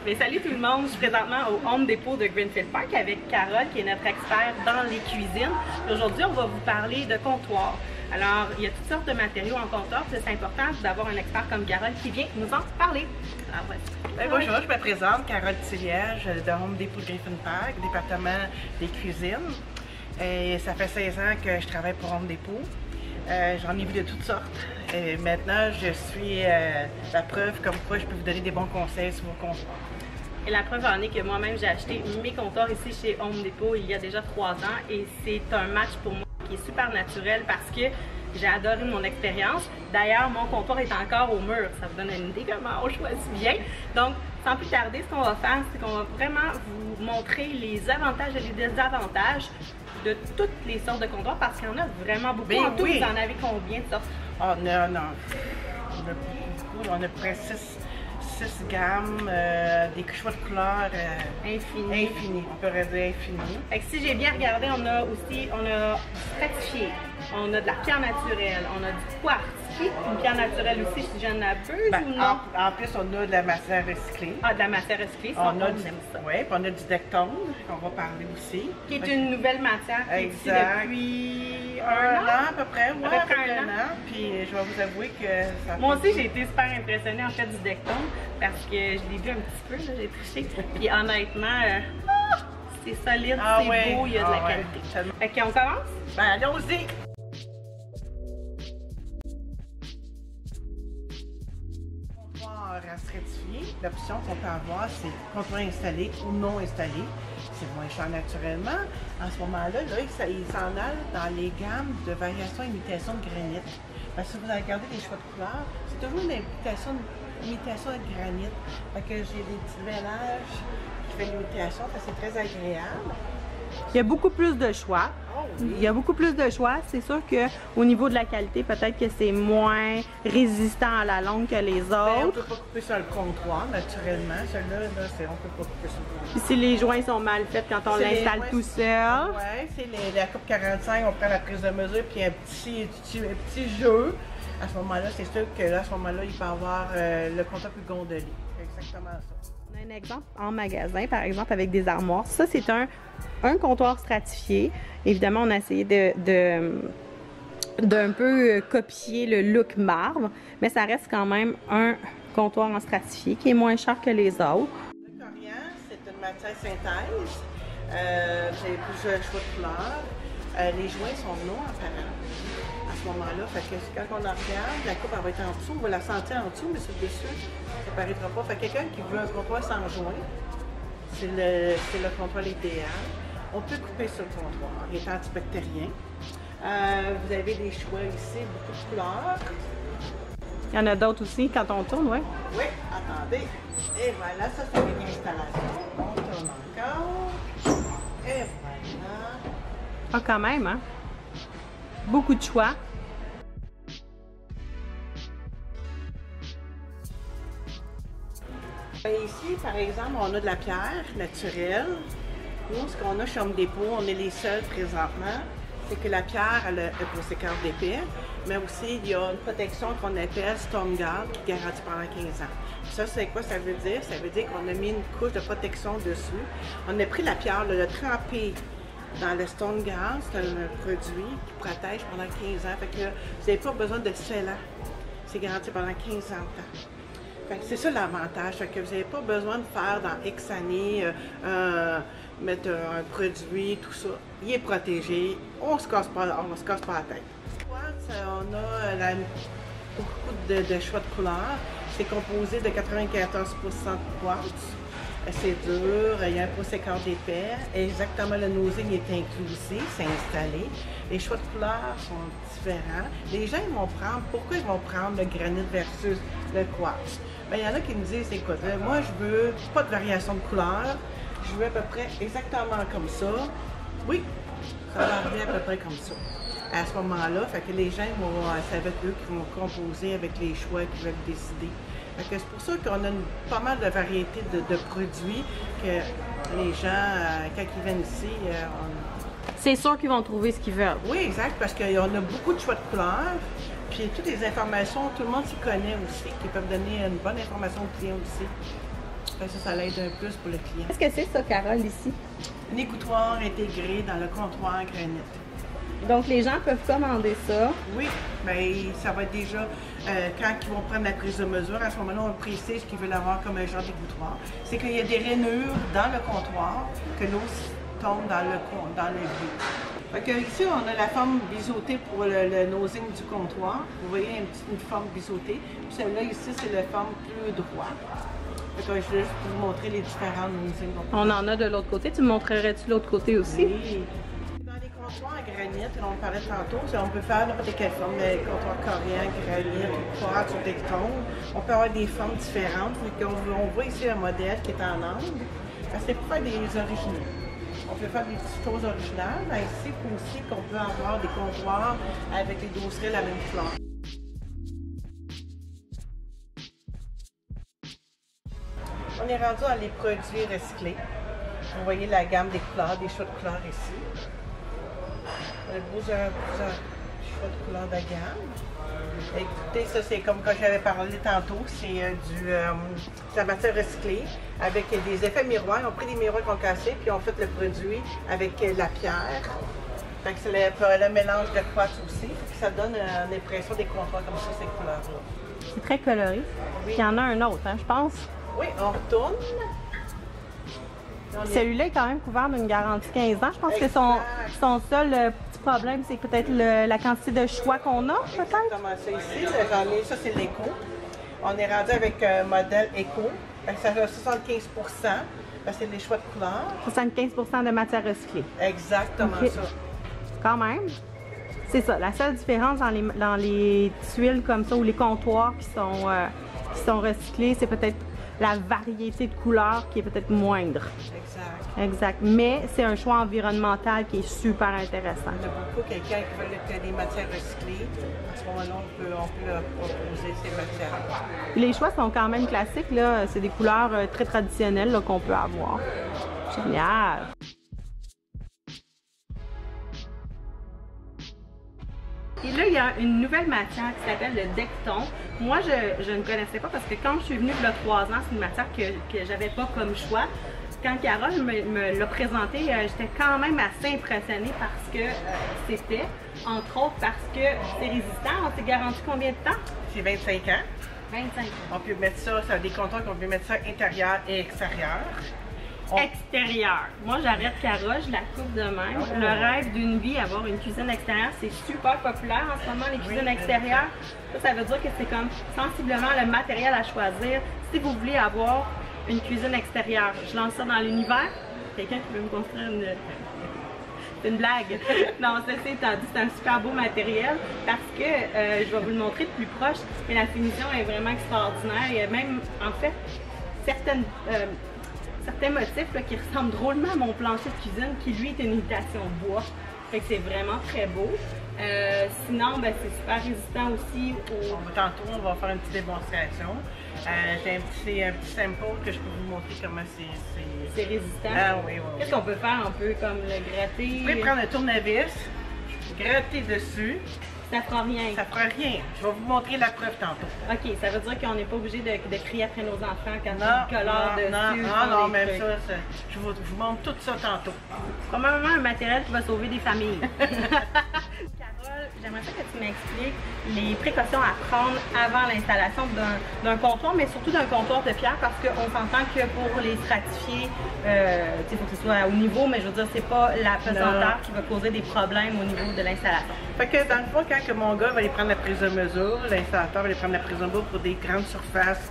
Mais salut tout le monde, je suis présentement au Home Depot de Greenfield Park avec Carole qui est notre expert dans les cuisines. Aujourd'hui, on va vous parler de comptoir. Alors, il y a toutes sortes de matériaux en comptoir, c'est important d'avoir un expert comme Carole qui vient nous en parler. Alors, bonjour, je me présente, Carole Thiliège de Home Depot de Greenfield Park, département des cuisines. Et ça fait 16 ans que je travaille pour Home Depot. J'en ai vu de toutes sortes. Et maintenant, je suis la preuve comme quoi je peux vous donner des bons conseils sur vos comptoirs. Et la preuve en est que moi-même, j'ai acheté mes comptoirs ici chez Home Depot il y a déjà 3 ans. Et c'est un match pour moi qui est super naturel parce que j'ai adoré mon expérience. D'ailleurs, mon comptoir est encore au mur. Ça vous donne une idée comment on choisit bien. Donc, sans plus tarder, ce qu'on va faire, c'est qu'on va vraiment vous montrer les avantages et les désavantages de toutes les sortes de comptoirs parce qu'il y en a vraiment beaucoup. Ben en tout, oui. vous en avez combien de sortes? Oh non. On a près 6 gammes, des choix de couleurs infini. On peut dire infini. Fait que si j'ai bien regardé, on a stratifié, on a de la pierre naturelle, on a du quartz, une pierre naturelle aussi si je n'abuse ou non? En plus, on a de la matière recyclée. Ah, de la matière recyclée, ça, on aime ça. Oui, puis on a du Dectone, qu'on va parler aussi. Qui est une nouvelle matière qui est ici depuis un an à peu près, à peu près un an. Puis je vais vous avouer que ça moi aussi, j'ai été super impressionnée en fait du Dectone parce que je l'ai vu un petit peu, j'ai triché. Puis honnêtement, c'est solide, c'est beau, il y a de la qualité. Fait qu'on commence? Ben allons-y! À stratifier, l'option qu'on peut avoir, c'est comptoir installé ou non installé. C'est moins cher naturellement. En ce moment-là, il s'en allent dans les gammes de variation imitation de granit. Parce que si vous regardez les choix de couleurs, c'est toujours une imitation de granit. Fait que j'ai des petits mélanges qui font l'imitation, c'est très agréable. Il y a beaucoup plus de choix. Il y a beaucoup plus de choix. C'est sûr qu'au niveau de la qualité, peut-être que c'est moins résistant à la longue que les autres. On ne peut pas couper sur le comptoir, naturellement. Celui-là, on ne peut pas couper sur le comptoir. Puis si les joints sont mal faits quand on l'installe tout seul. Oui, c'est la coupe 45, on prend la prise de mesure, puis un petit jeu. À ce moment-là, c'est sûr que là, à ce moment-là, il peut avoir le comptoir plus gondolé. C'est exactement ça. On a un exemple en magasin, par exemple, avec des armoires. Ça, c'est un comptoir stratifié. Évidemment, on a essayé d'un peu copier le look marbre, mais ça reste quand même un comptoir en stratifié qui est moins cher que les autres. Le coriandre, c'est une matière synthèse. Vous avez plusieurs choix de couleurs. Les joints sont non apparents à ce moment-là. Fait que quand on la regarde, la coupe elle va être en dessous, on va la sentir en dessous, mais sur le dessus, ça ne paraîtra pas. Fait que quelqu'un qui veut un comptoir sans joint, c'est le comptoir idéal. On peut couper sur le comptoir, il est antibactérien. Vous avez des choix ici, beaucoup de couleurs. Il y en a d'autres aussi quand on tourne, oui? Oui, attendez. Et voilà, ça c'est une installation. On tourne encore. Et voilà. Ah, quand même, hein? Beaucoup de choix. Ici, par exemple, on a de la pierre naturelle. Nous, ce qu'on a chez Home Depot, on est les seuls présentement, c'est que la pierre, elle a pour ses cartes d'épais, mais aussi il y a une protection qu'on appelle Stone Guard qui garantit pendant 15 ans. Ça, c'est quoi ça veut dire? Ça veut dire qu'on a mis une couche de protection dessus. On a pris la pierre, le trempé dans le Stone Guard, c'est un produit qui protège pendant 15 ans. Fait que vous n'avez pas besoin de scellant. C'est garanti pendant 15 ans de temps. C'est ça l'avantage, que vous n'avez pas besoin de faire dans X années, mettre un produit, tout ça. Il est protégé, on ne se casse pas la tête. On a beaucoup de choix de couleurs. C'est composé de 94% de quartz. C'est dur, il y a un procédure d'épais. Exactement, le nosing est inclus aussi, c'est installé. Les choix de couleurs sont différents. Les gens ils vont prendre, pourquoi ils vont prendre le granit versus le quartz? Bien, il y en a qui me disent, écoute, moi je veux pas de variation de couleur, je veux à peu près exactement comme ça. Oui, ça va arriver à peu près comme ça. À ce moment-là, fait que les gens c'est avec eux qui vont composer avec les choix qu'ils veulent décider. C'est pour ça qu'on a pas mal de variétés de produits que les gens, quand ils viennent ici, C'est sûr qu'ils vont trouver ce qu'ils veulent. Oui, exact, parce qu'on a beaucoup de choix de couleurs. Puis toutes les informations, tout le monde s'y connaît aussi, qui peuvent donner une bonne information aux clients aussi. Ça l'aide un plus pour le client. Qu'est-ce que c'est ça, Carole, ici? Un égouttoir intégré dans le comptoir granit. Donc, les gens peuvent commander ça. Oui, mais ça va être déjà, quand ils vont prendre la prise de mesure, à ce moment-là, on précise qu'ils veulent avoir comme un genre d'égouttoir. C'est qu'il y a des rainures dans le comptoir, que l'eau tombe dans le but. Fait que ici, on a la forme biseautée pour le nosing du comptoir. Vous voyez une forme biseautée. Puis celle-là, ici, c'est la forme plus droite. Fait que je vais juste vous montrer les différents nosings. On en a de l'autre côté. Tu me montrerais-tu l'autre côté aussi? Oui. Dans les comptoirs en granit, on parlait tantôt, on peut faire n'importe quelle forme, les comptoirs coréens, granit, quartz ou dectone. On peut avoir des formes différentes. On voit ici un modèle qui est en angle. C'est pour faire des originaux. On peut faire des petites choses originales, ainsi aussi qu'on peut avoir des comptoirs avec les dosseraient la même fleur. On est rendu dans les produits recyclés. Vous voyez la gamme des couleurs, des choix de couleurs ici. On a plusieurs choix de couleurs de gamme. Écoutez, ça c'est comme quand j'avais parlé tantôt, c'est de la matière recyclée avec des effets miroirs. Ils ont pris des miroirs qu'on cassait puis on fait le produit avec la pierre. Fait que c'est le mélange de quartz aussi. Ça donne une impression des comptoirs comme ça, ces couleurs-là. C'est très coloré. Oui. Il y en a un autre, hein, je pense. Oui, on retourne. Celui-là est quand même couvert d'une garantie 15 ans. Je pense que son seul petit problème, c'est peut-être la quantité de choix qu'on a, peut-être? Exactement, ça ici. Ça, c'est l'éco. On est rendu avec un modèle éco. Ça a 75 parce que c'est les choix de couleurs. 75 de matière recyclée. Exactement ça. Quand même. C'est ça. La seule différence dans les tuiles comme ça ou les comptoirs qui sont recyclés, c'est peut-être la variété de couleurs qui est peut-être moindre. Exact. Exact. Mais c'est un choix environnemental qui est super intéressant. Il y a beaucoup quelqu'un qui veut des matières recyclées. À ce moment-là, on peut leur proposer ces matières. Les choix sont quand même classiques, là. C'est des couleurs très traditionnelles qu'on peut avoir. Génial! Et là, il y a une nouvelle matière qui s'appelle le dectone. Moi, je ne connaissais pas parce que quand je suis venue il y a 3 ans, c'est une matière que j'avais pas comme choix. Quand Carole me l'a présenté, j'étais quand même assez impressionnée parce que c'était, entre autres, parce que c'est résistant. On s'est garanti combien de temps? C'est 25 ans. 25 ans. On peut mettre ça des comptoirs qu'on peut mettre ça intérieur et extérieur. Extérieur. Moi, j'arrête Carole, je la coupe de même. Le rêve d'une vie, avoir une cuisine extérieure, c'est super populaire en ce moment, les cuisines extérieures. Ça veut dire que c'est comme sensiblement le matériel à choisir. Si vous voulez avoir une cuisine extérieure, je lance ça dans l'univers. Quelqu'un qui veut me construire une blague. Non, ceci étant dit, c'est un super beau matériel parce que je vais vous le montrer de plus proche, mais la finition est vraiment extraordinaire. Il y a même, en fait, certains motifs là, qui ressemblent drôlement à mon plancher de cuisine qui lui est une imitation de bois. Fait que c'est vraiment très beau. Sinon, ben, c'est super résistant aussi. Tantôt, on va faire une petite démonstration. J'ai un petit sample que je peux vous montrer comment c'est résistant. Ah oui, oui. Qu'est-ce qu'on peut faire? On peut comme le gratter. Vous pouvez prendre un tournevis, gratter dessus. Ça fera rien. Ça fera rien. Je vais vous montrer la preuve tantôt. OK, ça veut dire qu'on n'est pas obligé de crier après nos enfants quand on colore dessus. Non, même ça, je vous montre tout ça tantôt. Probablement un matériel qui va sauver des familles. Carole, j'aimerais ça que tu m'expliques les précautions à prendre avant l'installation d'un comptoir, mais surtout d'un comptoir de pierre, parce qu'on s'entend que pour les stratifier, il faut que ce soit au niveau, mais je veux dire, c'est pas la pesanteur qui va causer des problèmes au niveau de l'installation. Fait que dans le fond, quand mon gars va aller prendre la prise de mesure, l'installateur va aller prendre la prise de mesure pour des grandes surfaces,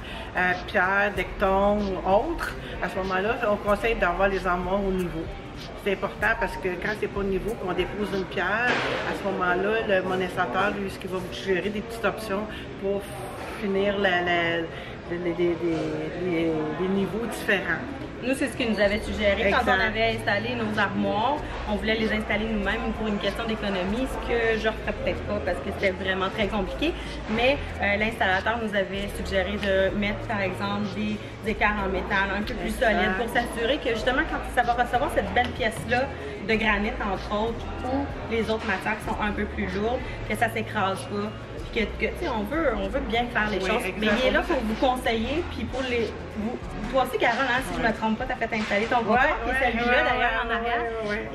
pierre, dectone ou autres, à ce moment-là, on conseille d'avoir les armoires au niveau. C'est important parce que quand c'est pas au niveau, qu'on dépose une pierre, à ce moment-là, mon installateur, lui, ce qu'il va vous suggérer des petites options pour finir les niveaux différents. Nous, c'est ce qu'il nous avait suggéré quand on avait installé nos armoires. On voulait les installer nous-mêmes pour une question d'économie, ce que je ne referais peut-être pas parce que c'était vraiment très compliqué. Mais l'installateur nous avait suggéré de mettre, par exemple, des écarts en métal un peu plus solides pour s'assurer que justement, quand ça va recevoir cette belle pièce-là de granit, entre autres, ou les autres matières qui sont un peu plus lourdes, que ça ne s'écrase pas. tu sais, on veut bien faire les choses. Exactement. Mais il est là pour vous conseiller, puis pour toi aussi, Carole, hein, si je ne me trompe pas, tu as fait installer ton comptoir, qui est celui-là d'ailleurs en arrière.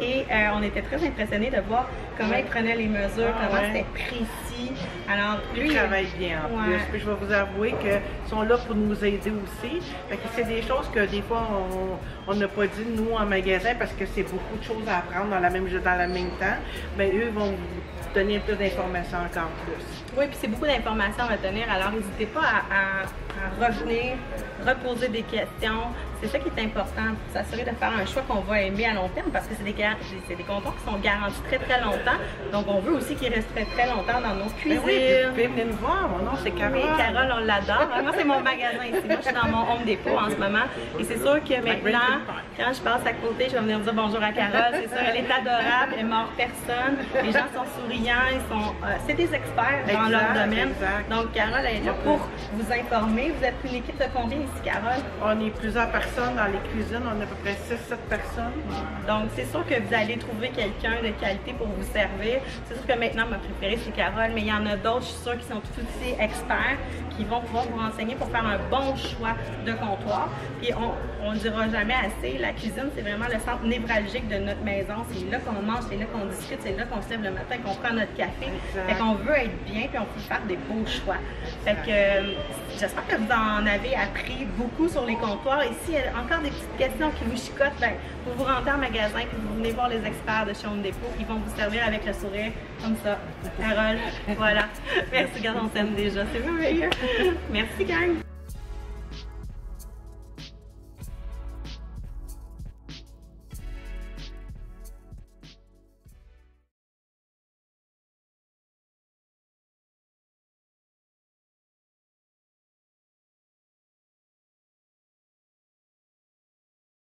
Et on était très impressionnés de voir comment il prenait les mesures, comment c'était précis. Alors, lui, il travaille bien en plus. Puis je vais vous avouer qu'ils sont là pour nous aider aussi. Fait que c'est des choses que des fois on n'a pas dit nous en magasin parce que c'est beaucoup de choses à apprendre dans le même temps. Mais eux vont vous donner plus d'informations encore plus. Oui, puis c'est beaucoup d'informations à retenir. Alors n'hésitez pas à revenir, reposer des questions. C'est ça qui est important, s'assurer de faire un choix qu'on va aimer à long terme parce que c'est des comptoirs qui sont garantis très très longtemps. Donc on veut aussi qu'ils restent très très longtemps dans nos cuisines. Oui, vous pouvez venir nous voir. Mon nom c'est Carole. Oui, Carole, on l'adore. Moi c'est mon magasin ici. Moi je suis dans mon Home Depot en ce moment. Et c'est sûr que maintenant, quand je passe à côté, je vais venir dire bonjour à Carole. C'est sûr, elle est adorable, elle ne mord personne. Les gens sont souriants, c'est des experts dans leur domaine. Donc Carole, elle est là pour vous informer. Vous êtes une équipe de combien ici, Carole? On est plusieurs personnes dans les cuisines, on a à peu près 6-7 personnes. Donc c'est sûr que vous allez trouver quelqu'un de qualité pour vous servir. C'est sûr que maintenant ma préférée c'est Carole, mais il y en a d'autres, je suis sûre, qui sont tout aussi experts, qui vont pouvoir vous renseigner pour faire un bon choix de comptoir. Puis on ne dira jamais assez, la cuisine c'est vraiment le centre névralgique de notre maison. C'est là qu'on mange, c'est là qu'on discute, c'est là qu'on se lève le matin, qu'on prend notre café. Fait qu'on veut être bien puis on peut faire des beaux choix. Fait que j'espère que vous en avez appris beaucoup sur les comptoirs. Et s'il y a encore des petites questions qui vous chicotent, ben, vous vous rendez en magasin et vous venez voir les experts de chez Home Depot. Ils vont vous servir avec le sourire, comme ça. Carole, voilà. Merci, regarde, on s'aime déjà. C'est merveilleux. Merci, gang.